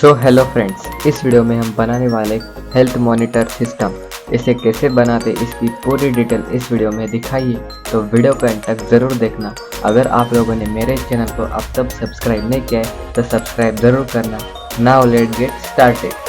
So hello friends, इस video में हम बनाने वाले हेल्थ मॉनिटर सिस्टम। इसे कैसे बनाते इसकी पूरी डिटेल इस वीडियो में दिखाइए, तो वीडियो को एंड तक ज़रूर देखना। अगर आप लोगों ने मेरे चैनल को अब तक सब्सक्राइब नहीं किया है तो सब्सक्राइब ज़रूर करना। Now let's get started.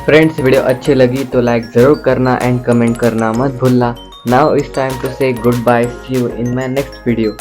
Friends, video अच्छी लगी तो लाइक ज़रूर करना एंड कमेंट करना मत भूलना। Now it's time to say goodbye, see you in my next video.